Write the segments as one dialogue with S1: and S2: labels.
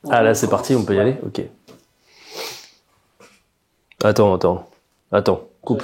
S1: Ah là c'est parti, on peut y aller? Ok. Attends, coupe.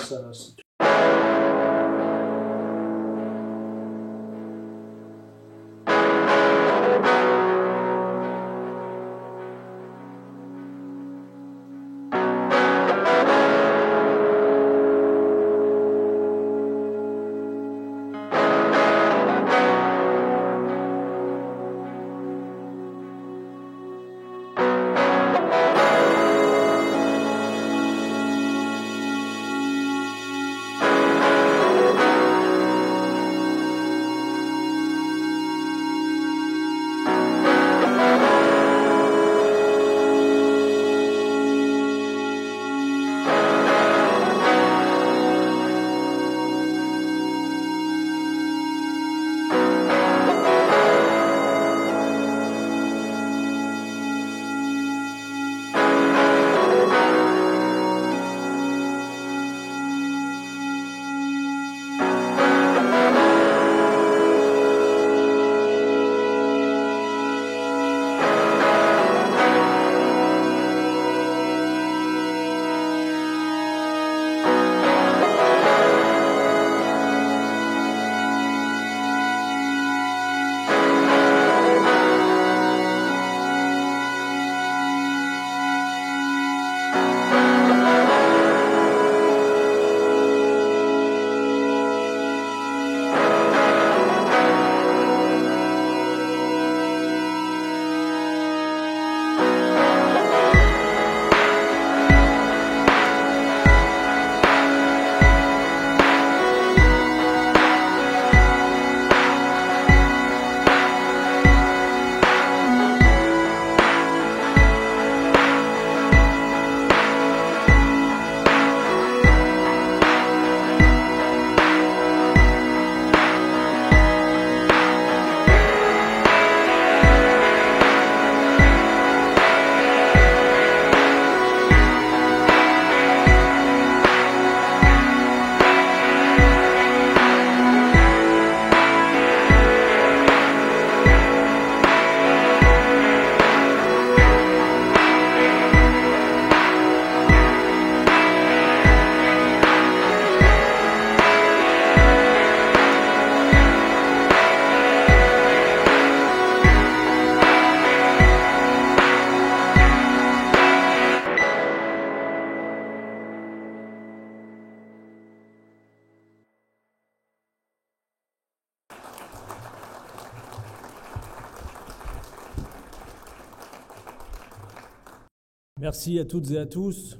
S2: Merci à toutes et à tous.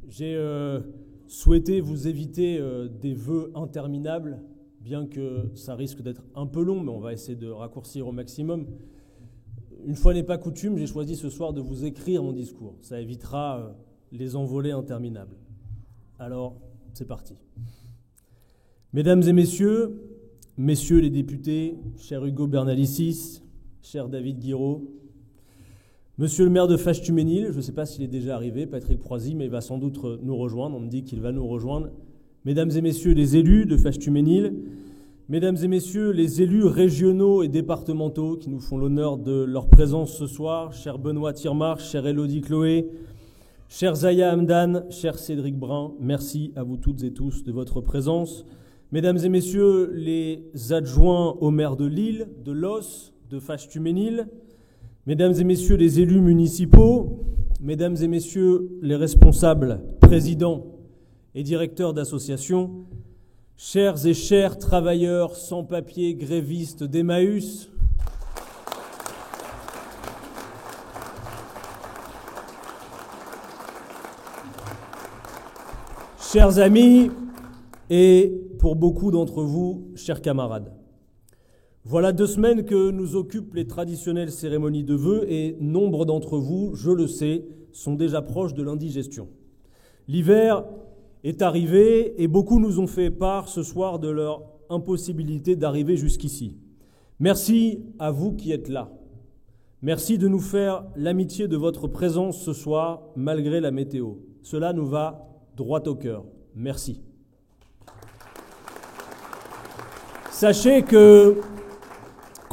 S2: J'ai souhaité vous éviter des vœux interminables, bien que ça risque d'être un peu long, mais on va essayer de raccourcir au maximum. Une fois n'est pas coutume, j'ai choisi ce soir de vous écrire mon discours. Ça évitera les envolées interminables. Alors, c'est parti. Mesdames et messieurs, messieurs les députés, cher Hugo Bernalicis, cher David Guiraud, monsieur le maire de Fâche-Tuménil, je ne sais pas s'il est déjà arrivé, Patrick Proisy, mais il va sans doute nous rejoindre, on me dit qu'il va nous rejoindre. Mesdames et messieurs les élus de Fâche-Tuménil, mesdames et messieurs les élus régionaux et départementaux qui nous font l'honneur de leur présence ce soir, cher Benoît Tirmarche, cher Élodie Chloé, cher Zaya Hamdan, cher Cédric Brun, merci à vous toutes et tous de votre présence. Mesdames et messieurs les adjoints au maire de Lille, de Los, de Fâche-Tuménil, mesdames et messieurs les élus municipaux, mesdames et messieurs les responsables, présidents et directeurs d'associations, chers et chers travailleurs sans-papiers grévistes d'Emmaüs, chers amis et pour beaucoup d'entre vous, chers camarades. Voilà 2 semaines que nous occupent les traditionnelles cérémonies de vœux et nombre d'entre vous, je le sais, sont déjà proches de l'indigestion. L'hiver est arrivé et beaucoup nous ont fait part ce soir de leur impossibilité d'arriver jusqu'ici. Merci à vous qui êtes là. Merci de nous faire l'amitié de votre présence ce soir malgré la météo. Cela nous va droit au cœur. Merci. Sachez que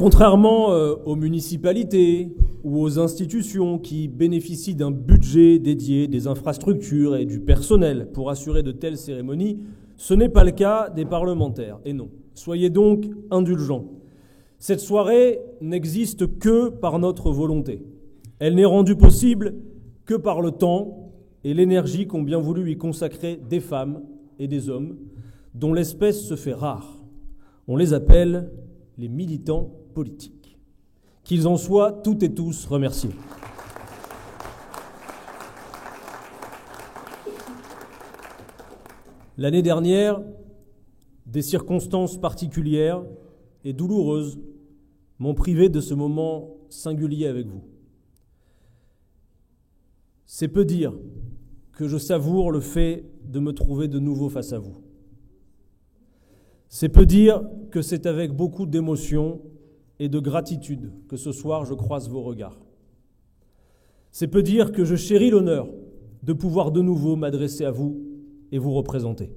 S2: Contrairement aux municipalités ou aux institutions qui bénéficient d'un budget dédié, des infrastructures et du personnel pour assurer de telles cérémonies, ce n'est pas le cas des parlementaires. Et non, soyez donc indulgents. Cette soirée n'existe que par notre volonté. Elle n'est rendue possible que par le temps et l'énergie qu'ont bien voulu y consacrer des femmes et des hommes dont l'espèce se fait rare. On les appelle les militants politiques. Qu'ils en soient toutes et tous remerciés. L'année dernière, des circonstances particulières et douloureuses m'ont privé de ce moment singulier avec vous. C'est peu dire que je savoure le fait de me trouver de nouveau face à vous. C'est peu dire que c'est avec beaucoup d'émotion et de gratitude que ce soir je croise vos regards. C'est peu dire que je chéris l'honneur de pouvoir de nouveau m'adresser à vous et vous représenter.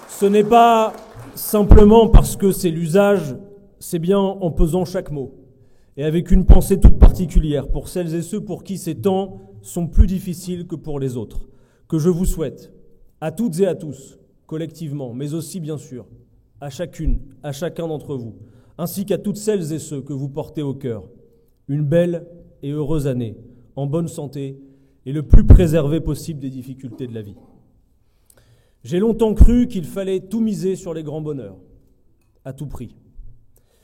S2: Ce n'est pas simplement parce que c'est l'usage, c'est bien en pesant chaque mot et avec une pensée toute particulière pour celles et ceux pour qui ces temps sont plus difficiles que pour les autres, que je vous souhaite, à toutes et à tous, collectivement, mais aussi bien sûr, à chacune, à chacun d'entre vous, ainsi qu'à toutes celles et ceux que vous portez au cœur, une belle et heureuse année, en bonne santé et le plus préservée possible des difficultés de la vie. J'ai longtemps cru qu'il fallait tout miser sur les grands bonheurs, à tout prix.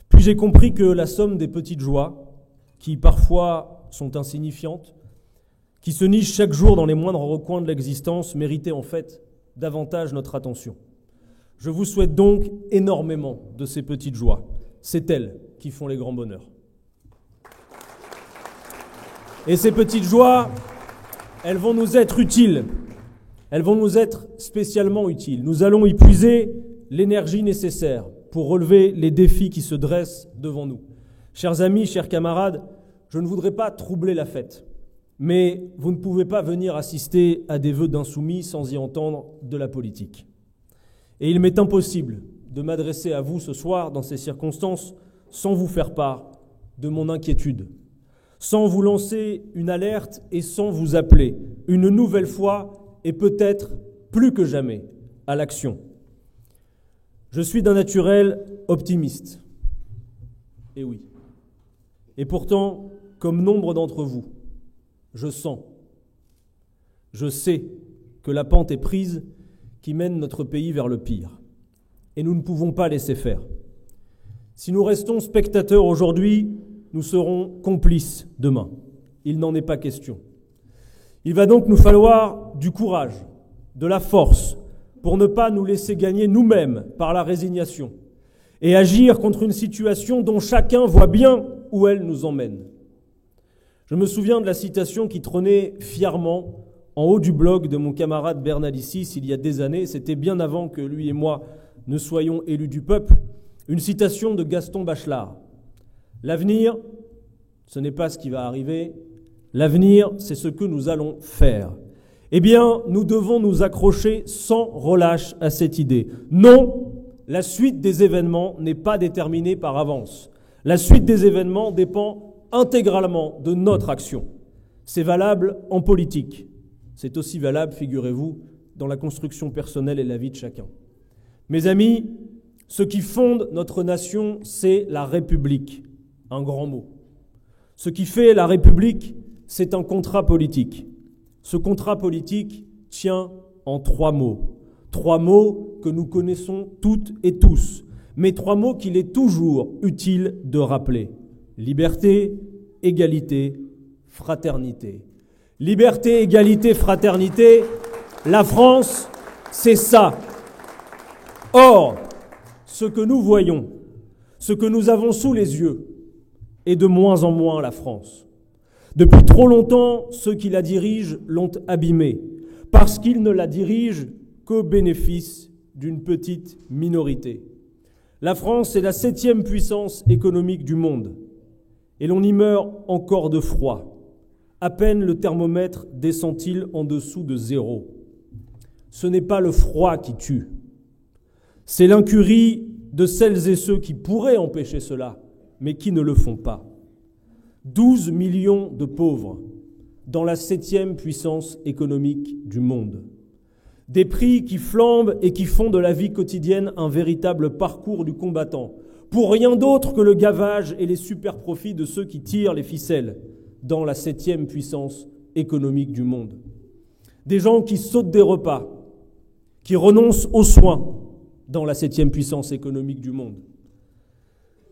S2: Puis j'ai compris que la somme des petites joies, qui parfois sont insignifiantes, qui se nichent chaque jour dans les moindres recoins de l'existence, méritait en fait davantage notre attention. Je vous souhaite donc énormément de ces petites joies. C'est elles qui font les grands bonheurs. Et ces petites joies, elles vont nous être utiles. Elles vont nous être spécialement utiles. Nous allons y puiser l'énergie nécessaire pour relever les défis qui se dressent devant nous. Chers amis, chers camarades, je ne voudrais pas troubler la fête, mais vous ne pouvez pas venir assister à des vœux d'insoumis sans y entendre de la politique. Et il m'est impossible de m'adresser à vous ce soir, dans ces circonstances, sans vous faire part de mon inquiétude, sans vous lancer une alerte et sans vous appeler une nouvelle fois et peut-être plus que jamais à l'action. Je suis d'un naturel optimiste. Et oui. Et pourtant, comme nombre d'entre vous, je sens, je sais que la pente est prise qui mène notre pays vers le pire. Et nous ne pouvons pas laisser faire. Si nous restons spectateurs aujourd'hui, nous serons complices demain. Il n'en est pas question. Il va donc nous falloir du courage, de la force, pour ne pas nous laisser gagner nous-mêmes par la résignation et agir contre une situation dont chacun voit bien où elle nous emmène. Je me souviens de la citation qui trônait fièrement en haut du blog de mon camarade Bernalicis il y a des années, c'était bien avant que lui et moi ne soyons élus du peuple, une citation de Gaston Bachelard. L'avenir, ce n'est pas ce qui va arriver, l'avenir, c'est ce que nous allons faire. Eh bien, nous devons nous accrocher sans relâche à cette idée. Non, la suite des événements n'est pas déterminée par avance. La suite des événements dépend intégralement de notre action. C'est valable en politique. C'est aussi valable, figurez-vous, dans la construction personnelle et la vie de chacun. Mes amis, ce qui fonde notre nation, c'est la République. Un grand mot. Ce qui fait la République, c'est un contrat politique. Ce contrat politique tient en 3 mots. 3 mots que nous connaissons toutes et tous, mais 3 mots qu'il est toujours utile de rappeler. Liberté, égalité, fraternité. Liberté, égalité, fraternité, la France, c'est ça. Or, ce que nous voyons, ce que nous avons sous les yeux, est de moins en moins la France. Depuis trop longtemps, ceux qui la dirigent l'ont abîmée, parce qu'ils ne la dirigent qu'au bénéfice d'une petite minorité. La France est la 7e puissance économique du monde, et l'on y meurt encore de froid. À peine le thermomètre descend-il en dessous de 0. Ce n'est pas le froid qui tue. C'est l'incurie de celles et ceux qui pourraient empêcher cela, mais qui ne le font pas. 12 millions de pauvres dans la 7e puissance économique du monde. Des prix qui flambent et qui font de la vie quotidienne un véritable parcours du combattant, pour rien d'autre que le gavage et les super-profits de ceux qui tirent les ficelles dans la 7e puissance économique du monde. Des gens qui sautent des repas, qui renoncent aux soins dans la 7e puissance économique du monde.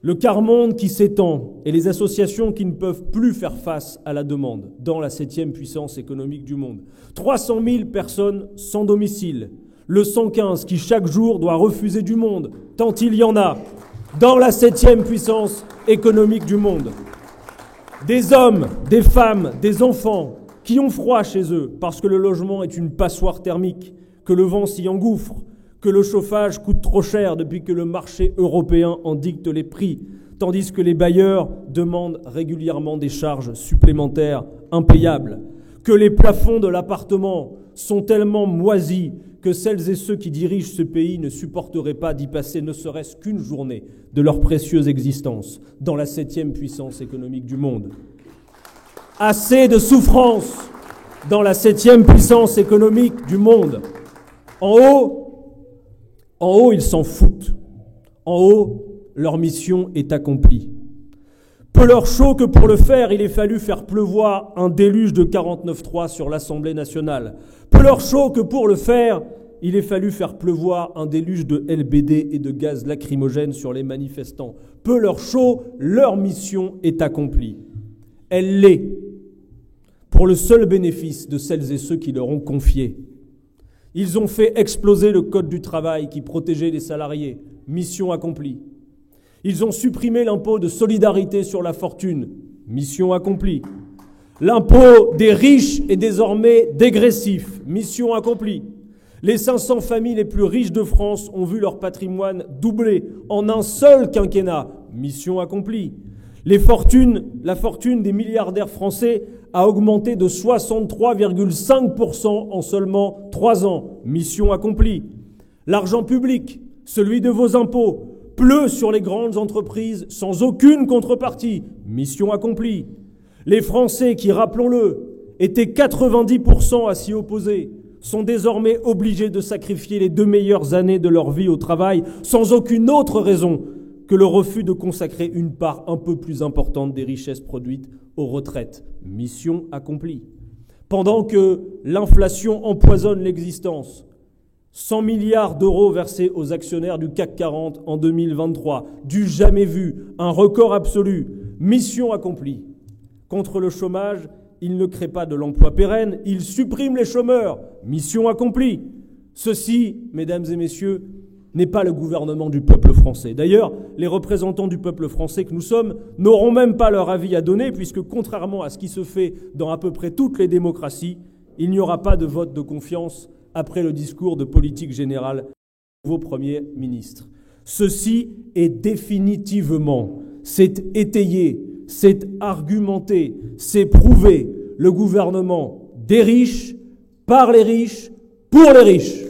S2: Le quart-monde qui s'étend et les associations qui ne peuvent plus faire face à la demande dans la 7e puissance économique du monde. 300 000 personnes sans domicile. Le 115 qui chaque jour doit refuser du monde, tant il y en a, dans la 7e puissance économique du monde. Des hommes, des femmes, des enfants qui ont froid chez eux parce que le logement est une passoire thermique, que le vent s'y engouffre, que le chauffage coûte trop cher depuis que le marché européen en dicte les prix, tandis que les bailleurs demandent régulièrement des charges supplémentaires impayables, que les plafonds de l'appartement sont tellement moisis que celles et ceux qui dirigent ce pays ne supporteraient pas d'y passer ne serait-ce qu'une journée de leur précieuse existence dans la 7e puissance économique du monde. Assez de souffrance dans la 7e puissance économique du monde. En haut, ils s'en foutent. En haut, leur mission est accomplie. Peu leur chaud que pour le faire, il ait fallu faire pleuvoir un déluge de 49.3 sur l'Assemblée nationale. Peu leur chaud que pour le faire, il ait fallu faire pleuvoir un déluge de LBD et de gaz lacrymogène sur les manifestants. Peu leur chaud, leur mission est accomplie. Elle l'est, pour le seul bénéfice de celles et ceux qui leur ont confié. Ils ont fait exploser le code du travail qui protégeait les salariés. Mission accomplie. Ils ont supprimé l'impôt de solidarité sur la fortune. Mission accomplie. L'impôt des riches est désormais dégressif. Mission accomplie. Les 500 familles les plus riches de France ont vu leur patrimoine doubler en un seul quinquennat. Mission accomplie. La fortune des milliardaires français a augmenté de 63,5% en seulement 3 ans. Mission accomplie. L'argent public, celui de vos impôts, pleut sur les grandes entreprises sans aucune contrepartie. Mission accomplie. Les Français qui, rappelons-le, étaient 90% à s'y opposer, sont désormais obligés de sacrifier les 2 meilleures années de leur vie au travail sans aucune autre raison que le refus de consacrer une part un peu plus importante des richesses produites aux retraites. Mission accomplie. Pendant que l'inflation empoisonne l'existence, 100 milliards d'euros versés aux actionnaires du CAC 40 en 2023, du jamais vu, un record absolu. Mission accomplie. Contre le chômage, il ne crée pas de l'emploi pérenne, il supprime les chômeurs. Mission accomplie. Ceci, mesdames et messieurs, n'est pas le gouvernement du peuple français. D'ailleurs, les représentants du peuple français que nous sommes n'auront même pas leur avis à donner, puisque contrairement à ce qui se fait dans à peu près toutes les démocraties, il n'y aura pas de vote de confiance après le discours de politique générale du nouveau Premier ministre. Ceci est définitivement, c'est étayé, c'est argumenté, c'est prouvé, le gouvernement des riches, par les riches, pour les riches.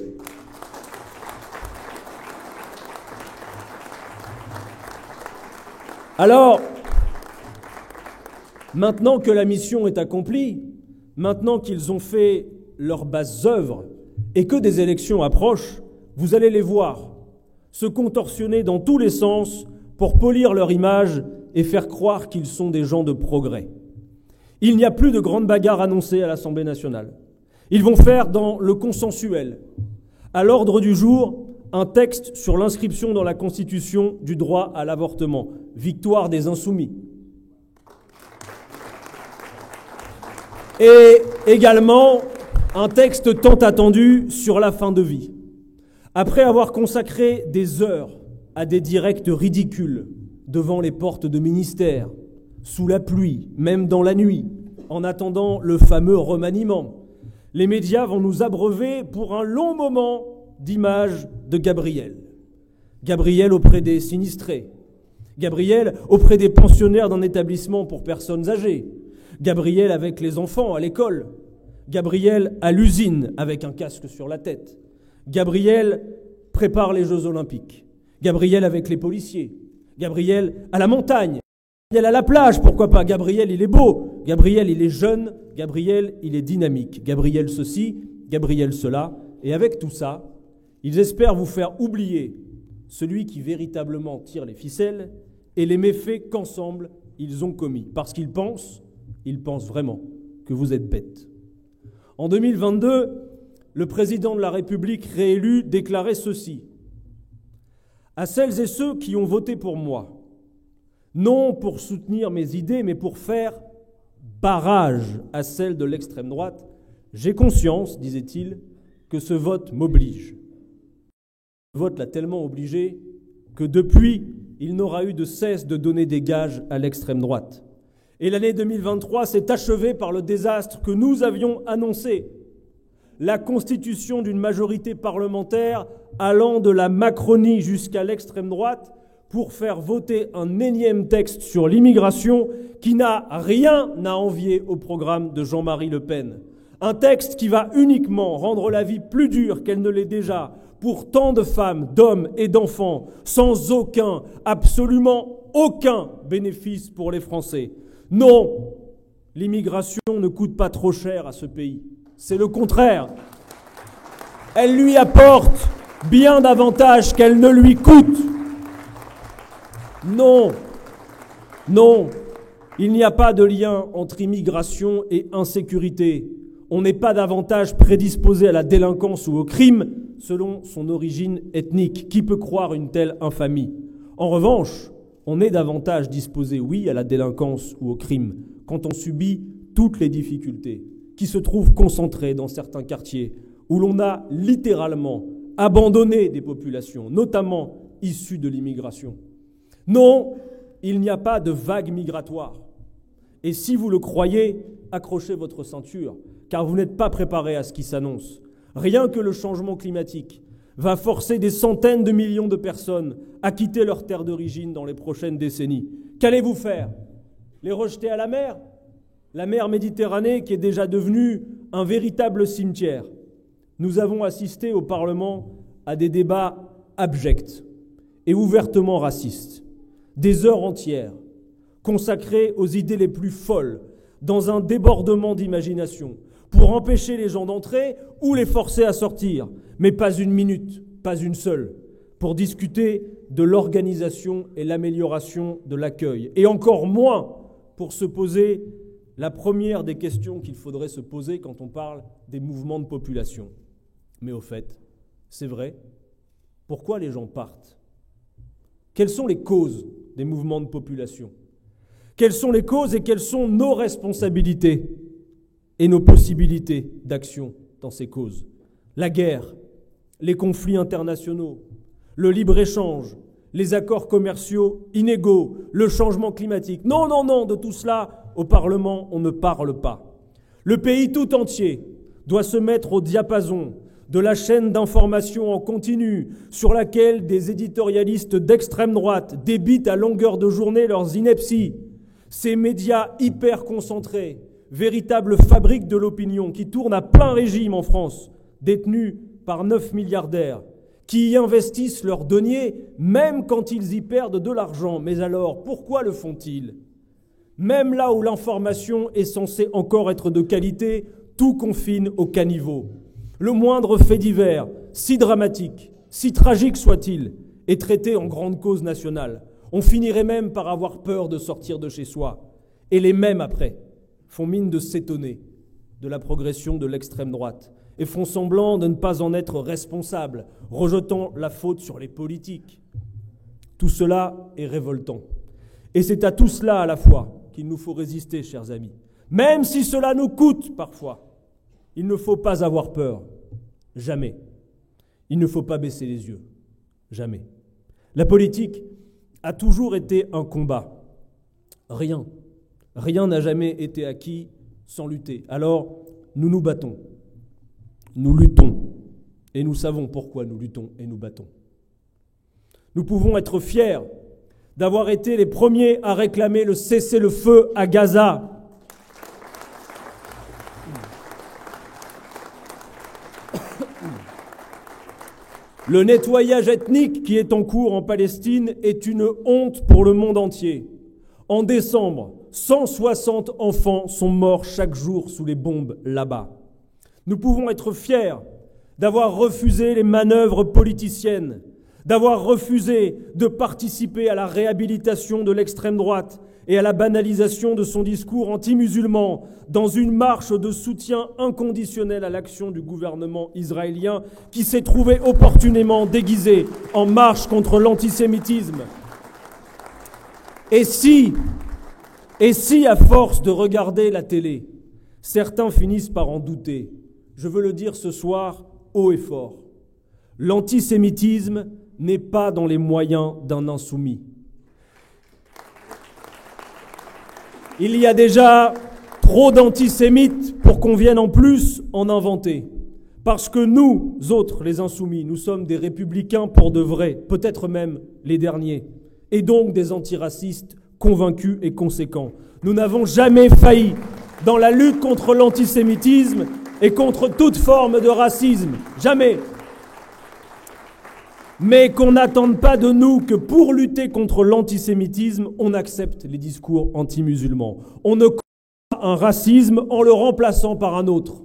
S2: Alors, maintenant que la mission est accomplie, maintenant qu'ils ont fait leurs basses œuvres et que des élections approchent, vous allez les voir se contorsionner dans tous les sens pour polir leur image et faire croire qu'ils sont des gens de progrès. Il n'y a plus de grandes bagarres annoncées à l'Assemblée nationale. Ils vont faire dans le consensuel. À l'ordre du jour, un texte sur l'inscription dans la Constitution du droit à l'avortement. Victoire des insoumis. Et également, un texte tant attendu sur la fin de vie. Après avoir consacré des heures à des directs ridicules devant les portes de ministères, sous la pluie, même dans la nuit, en attendant le fameux remaniement, les médias vont nous abreuver pour un long moment d'images de Gabriel. Gabriel auprès des sinistrés. Gabriel auprès des pensionnaires d'un établissement pour personnes âgées. Gabriel avec les enfants à l'école. Gabriel à l'usine avec un casque sur la tête. Gabriel prépare les Jeux Olympiques. Gabriel avec les policiers. Gabriel à la montagne. Gabriel à la plage, pourquoi pas. Gabriel, il est beau. Gabriel, il est jeune. Gabriel, il est dynamique. Gabriel ceci, Gabriel cela. Et avec tout ça, ils espèrent vous faire oublier celui qui véritablement tire les ficelles et les méfaits qu'ensemble ils ont commis. Parce qu'ils pensent vraiment que vous êtes bêtes. En 2022, le président de la République réélu déclarait ceci. À celles et ceux qui ont voté pour moi, non pour soutenir mes idées, mais pour faire barrage à celles de l'extrême droite, j'ai conscience, disait-il, que ce vote m'oblige. Ce vote l'a tellement obligé que depuis, il n'aura eu de cesse de donner des gages à l'extrême droite. Et l'année 2023 s'est achevée par le désastre que nous avions annoncé. La constitution d'une majorité parlementaire allant de la Macronie jusqu'à l'extrême droite pour faire voter un énième texte sur l'immigration qui n'a rien à envier au programme de Jean-Marie Le Pen. Un texte qui va uniquement rendre la vie plus dure qu'elle ne l'est déjà pour tant de femmes, d'hommes et d'enfants, sans aucun, absolument aucun bénéfice pour les Français. Non, l'immigration ne coûte pas trop cher à ce pays. C'est le contraire. Elle lui apporte bien davantage qu'elle ne lui coûte. Non, il n'y a pas de lien entre immigration et insécurité. On n'est pas davantage prédisposé à la délinquance ou au crime selon son origine ethnique. Qui peut croire une telle infamie? En revanche, on est davantage disposé, oui, à la délinquance ou au crime quand on subit toutes les difficultés qui se trouvent concentrées dans certains quartiers où l'on a littéralement abandonné des populations, notamment issues de l'immigration. Non, il n'y a pas de vague migratoire. Et si vous le croyez, accrochez votre ceinture, car vous n'êtes pas préparé à ce qui s'annonce. Rien que le changement climatique va forcer des centaines de millions de personnes à quitter leur terre d'origine dans les prochaines décennies. Qu'allez-vous faire? Les rejeter à la mer? La mer Méditerranée qui est déjà devenue un véritable cimetière. Nous avons assisté au Parlement à des débats abjects et ouvertement racistes. Des heures entières consacrées aux idées les plus folles, dans un débordement d'imagination, pour empêcher les gens d'entrer ou les forcer à sortir, mais pas une minute, pas une seule, pour discuter de l'organisation et l'amélioration de l'accueil, et encore moins pour se poser la première des questions qu'il faudrait se poser quand on parle des mouvements de population. Mais au fait, c'est vrai, pourquoi les gens partent? Quelles sont les causes des mouvements de population? Quelles sont les causes et quelles sont nos responsabilités et nos possibilités d'action dans ces causes? La guerre, les conflits internationaux, le libre-échange, les accords commerciaux inégaux, le changement climatique. Non, de tout cela, au Parlement, on ne parle pas. Le pays tout entier doit se mettre au diapason de la chaîne d'information en continu sur laquelle des éditorialistes d'extrême droite débitent à longueur de journée leurs inepties. Ces médias hyper concentrés, véritables fabriques de l'opinion qui tournent à plein régime en France, détenus par 9 milliardaires, qui y investissent leurs deniers même quand ils y perdent de l'argent. Mais alors, pourquoi le font-ils? Même là où l'information est censée encore être de qualité, tout confine au caniveau. Le moindre fait divers, si dramatique, si tragique soit-il, est traité en grande cause nationale. On finirait même par avoir peur de sortir de chez soi. Et les mêmes, après, font mine de s'étonner de la progression de l'extrême droite et font semblant de ne pas en être responsables, rejetant la faute sur les politiques. Tout cela est révoltant. Et c'est à tout cela à la fois qu'il nous faut résister, chers amis. Même si cela nous coûte parfois, il ne faut pas avoir peur. Jamais. Il ne faut pas baisser les yeux. Jamais. La politique a toujours été un combat. Rien n'a jamais été acquis sans lutter. Alors, nous nous battons. Nous luttons. Et nous savons pourquoi nous luttons et nous battons. Nous pouvons être fiers d'avoir été les premiers à réclamer le cessez-le-feu à Gaza. Le nettoyage ethnique qui est en cours en Palestine est une honte pour le monde entier. En décembre, 160 enfants sont morts chaque jour sous les bombes là-bas. Nous pouvons être fiers d'avoir refusé les manœuvres politiciennes, d'avoir refusé de participer à la réhabilitation de l'extrême droite et à la banalisation de son discours anti-musulman dans une marche de soutien inconditionnel à l'action du gouvernement israélien qui s'est trouvé opportunément déguisé en marche contre l'antisémitisme. Et si, à force de regarder la télé, certains finissent par en douter, je veux le dire ce soir haut et fort, l'antisémitisme n'est pas dans les moyens d'un insoumis. Il y a déjà trop d'antisémites pour qu'on vienne en plus en inventer. Parce que nous autres, les insoumis, nous sommes des républicains pour de vrai, peut-être même les derniers, et donc des antiracistes convaincus et conséquents. Nous n'avons jamais failli dans la lutte contre l'antisémitisme et contre toute forme de racisme. Jamais. Mais qu'on n'attende pas de nous que pour lutter contre l'antisémitisme, on accepte les discours anti-musulmans. On ne combat pas un racisme en le remplaçant par un autre.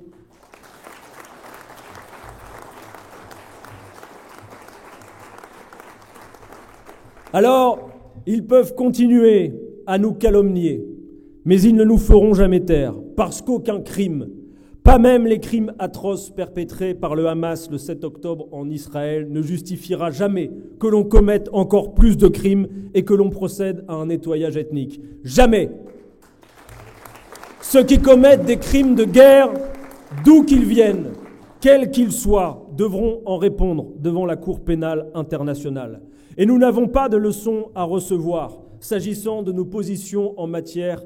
S2: Alors, ils peuvent continuer à nous calomnier, mais ils ne nous feront jamais taire, parce qu'aucun crime, pas même les crimes atroces perpétrés par le Hamas le 7 octobre en Israël, ne justifiera jamais que l'on commette encore plus de crimes et que l'on procède à un nettoyage ethnique. Jamais. Ceux qui commettent des crimes de guerre, d'où qu'ils viennent, quels qu'ils soient, devront en répondre devant la Cour pénale internationale. Et nous n'avons pas de leçons à recevoir s'agissant de nos positions en matière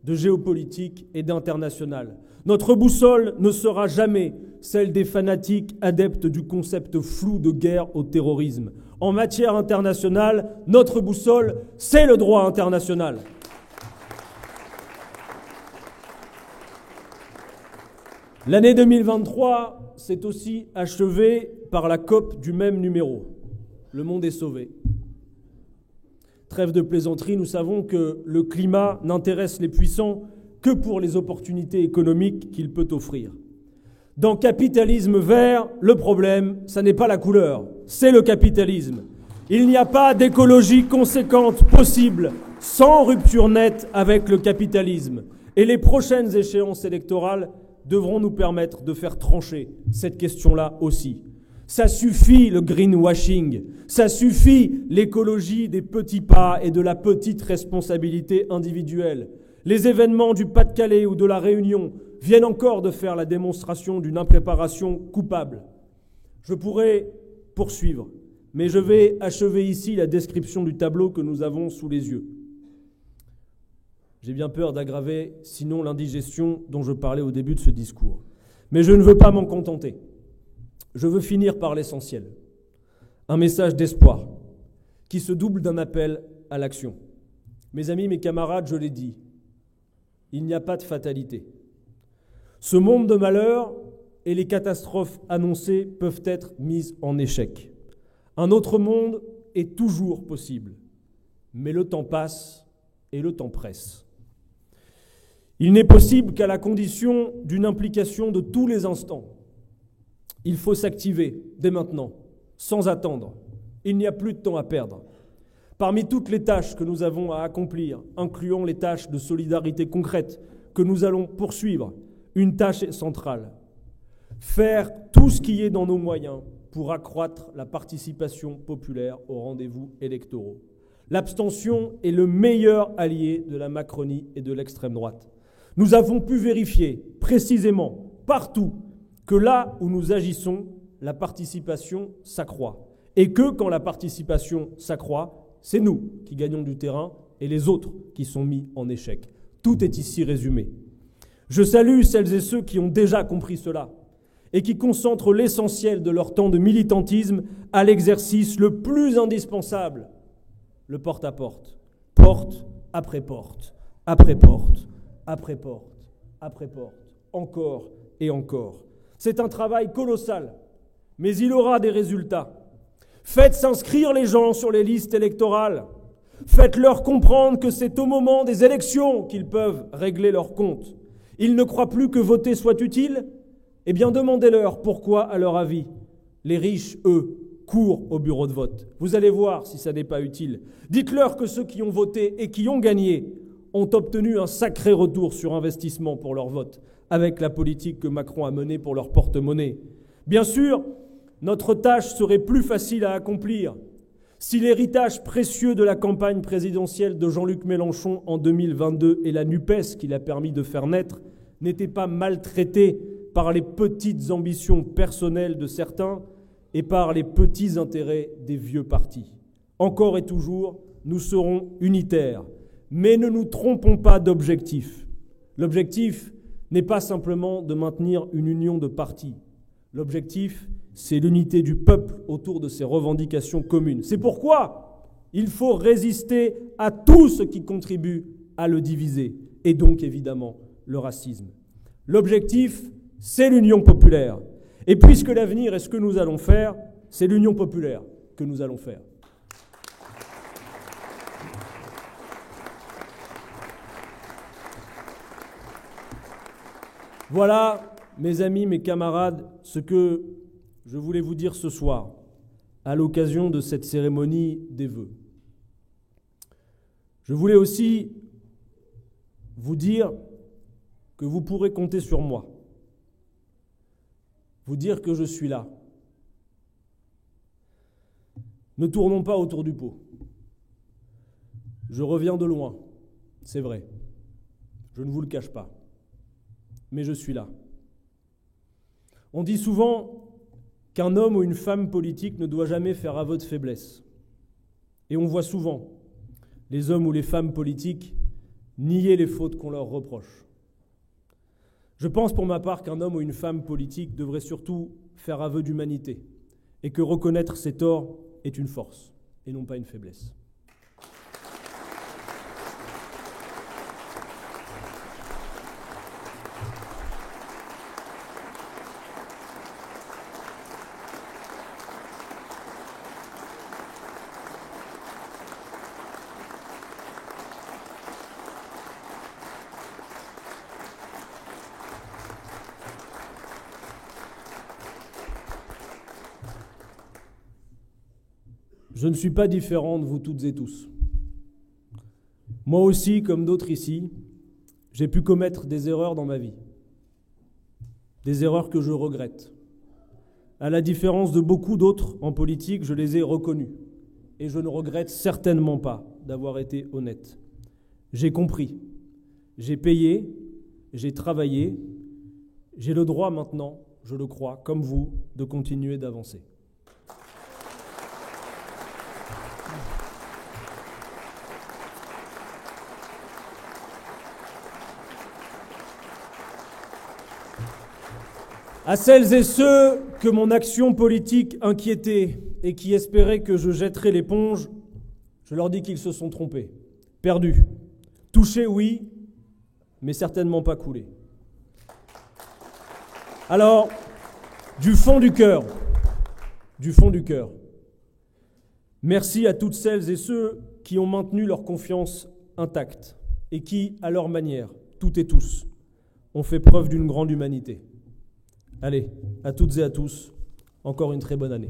S2: de géopolitique et d'international. Notre boussole ne sera jamais celle des fanatiques adeptes du concept flou de guerre au terrorisme. En matière internationale, notre boussole, c'est le droit international. L'année 2023 s'est aussi achevée par la COP du même numéro. Le monde est sauvé. Trêve de plaisanterie, nous savons que le climat n'intéresse les puissants que pour les opportunités économiques qu'il peut offrir. Dans capitalisme vert, le problème, ça n'est pas la couleur, c'est le capitalisme. Il n'y a pas d'écologie conséquente possible sans rupture nette avec le capitalisme. Et les prochaines échéances électorales devront nous permettre de faire trancher cette question-là aussi. Ça suffit le greenwashing, ça suffit l'écologie des petits pas et de la petite responsabilité individuelle. Les événements du Pas-de-Calais ou de la Réunion viennent encore de faire la démonstration d'une impréparation coupable. Je pourrais poursuivre, mais je vais achever ici la description du tableau que nous avons sous les yeux. J'ai bien peur d'aggraver, sinon, l'indigestion dont je parlais au début de ce discours. Mais je ne veux pas m'en contenter. Je veux finir par l'essentiel. Un message d'espoir qui se double d'un appel à l'action. Mes amis, mes camarades, je l'ai dit, il n'y a pas de fatalité. Ce monde de malheur et les catastrophes annoncées peuvent être mises en échec. Un autre monde est toujours possible, mais le temps passe et le temps presse. Il n'est possible qu'à la condition d'une implication de tous les instants. Il faut s'activer dès maintenant, sans attendre. Il n'y a plus de temps à perdre. Parmi toutes les tâches que nous avons à accomplir, incluant les tâches de solidarité concrètes que nous allons poursuivre, une tâche est centrale. Faire tout ce qui est dans nos moyens pour accroître la participation populaire aux rendez-vous électoraux. L'abstention est le meilleur allié de la Macronie et de l'extrême droite. Nous avons pu vérifier précisément partout que là où nous agissons, la participation s'accroît. Et que quand la participation s'accroît, c'est nous qui gagnons du terrain et les autres qui sont mis en échec. Tout est ici résumé. Je salue celles et ceux qui ont déjà compris cela et qui concentrent l'essentiel de leur temps de militantisme à l'exercice le plus indispensable, le porte-à-porte. Porte après porte, après porte, après porte, après porte, encore et encore. C'est un travail colossal, mais il aura des résultats. Faites s'inscrire les gens sur les listes électorales. Faites-leur comprendre que c'est au moment des élections qu'ils peuvent régler leurs comptes. Ils ne croient plus que voter soit utile? Eh bien, demandez-leur pourquoi, à leur avis, les riches, eux, courent au bureau de vote. Vous allez voir si ça n'est pas utile. Dites-leur que ceux qui ont voté et qui ont gagné ont obtenu un sacré retour sur investissement pour leur vote, avec la politique que Macron a menée pour leur porte-monnaie. Bien sûr, notre tâche serait plus facile à accomplir si l'héritage précieux de la campagne présidentielle de Jean-Luc Mélenchon en 2022 et la NUPES qu'il a permis de faire naître n'étaient pas maltraités par les petites ambitions personnelles de certains et par les petits intérêts des vieux partis. Encore et toujours, nous serons unitaires, mais ne nous trompons pas d'objectif. L'objectif n'est pas simplement de maintenir une union de partis. L'objectif, c'est l'unité du peuple autour de ses revendications communes. C'est pourquoi il faut résister à tout ce qui contribue à le diviser, et donc évidemment le racisme. L'objectif, c'est l'union populaire. Et puisque l'avenir est ce que nous allons faire, c'est l'union populaire que nous allons faire. Voilà, mes amis, mes camarades, ce que je voulais vous dire ce soir, à l'occasion de cette cérémonie des vœux. Je voulais aussi vous dire que vous pourrez compter sur moi, vous dire que je suis là. Ne tournons pas autour du pot. Je reviens de loin, c'est vrai, je ne vous le cache pas, mais je suis là. On dit souvent qu'un homme ou une femme politique ne doit jamais faire aveu de faiblesse. Et on voit souvent les hommes ou les femmes politiques nier les fautes qu'on leur reproche. Je pense pour ma part qu'un homme ou une femme politique devrait surtout faire aveu d'humanité et que reconnaître ses torts est une force et non pas une faiblesse. Je ne suis pas différent de vous toutes et tous. Moi aussi, comme d'autres ici, j'ai pu commettre des erreurs dans ma vie. Des erreurs que je regrette. À la différence de beaucoup d'autres en politique, je les ai reconnues. Et je ne regrette certainement pas d'avoir été honnête. J'ai compris. J'ai payé. J'ai travaillé. J'ai le droit maintenant, je le crois, comme vous, de continuer d'avancer. À celles et ceux que mon action politique inquiétait et qui espéraient que je jetterais l'éponge, je leur dis qu'ils se sont trompés, perdus, touchés, oui, mais certainement pas coulés. Alors, du fond du cœur, merci à toutes celles et ceux qui ont maintenu leur confiance intacte et qui, à leur manière, toutes et tous, ont fait preuve d'une grande humanité. Allez, à toutes et à tous, encore une très bonne année.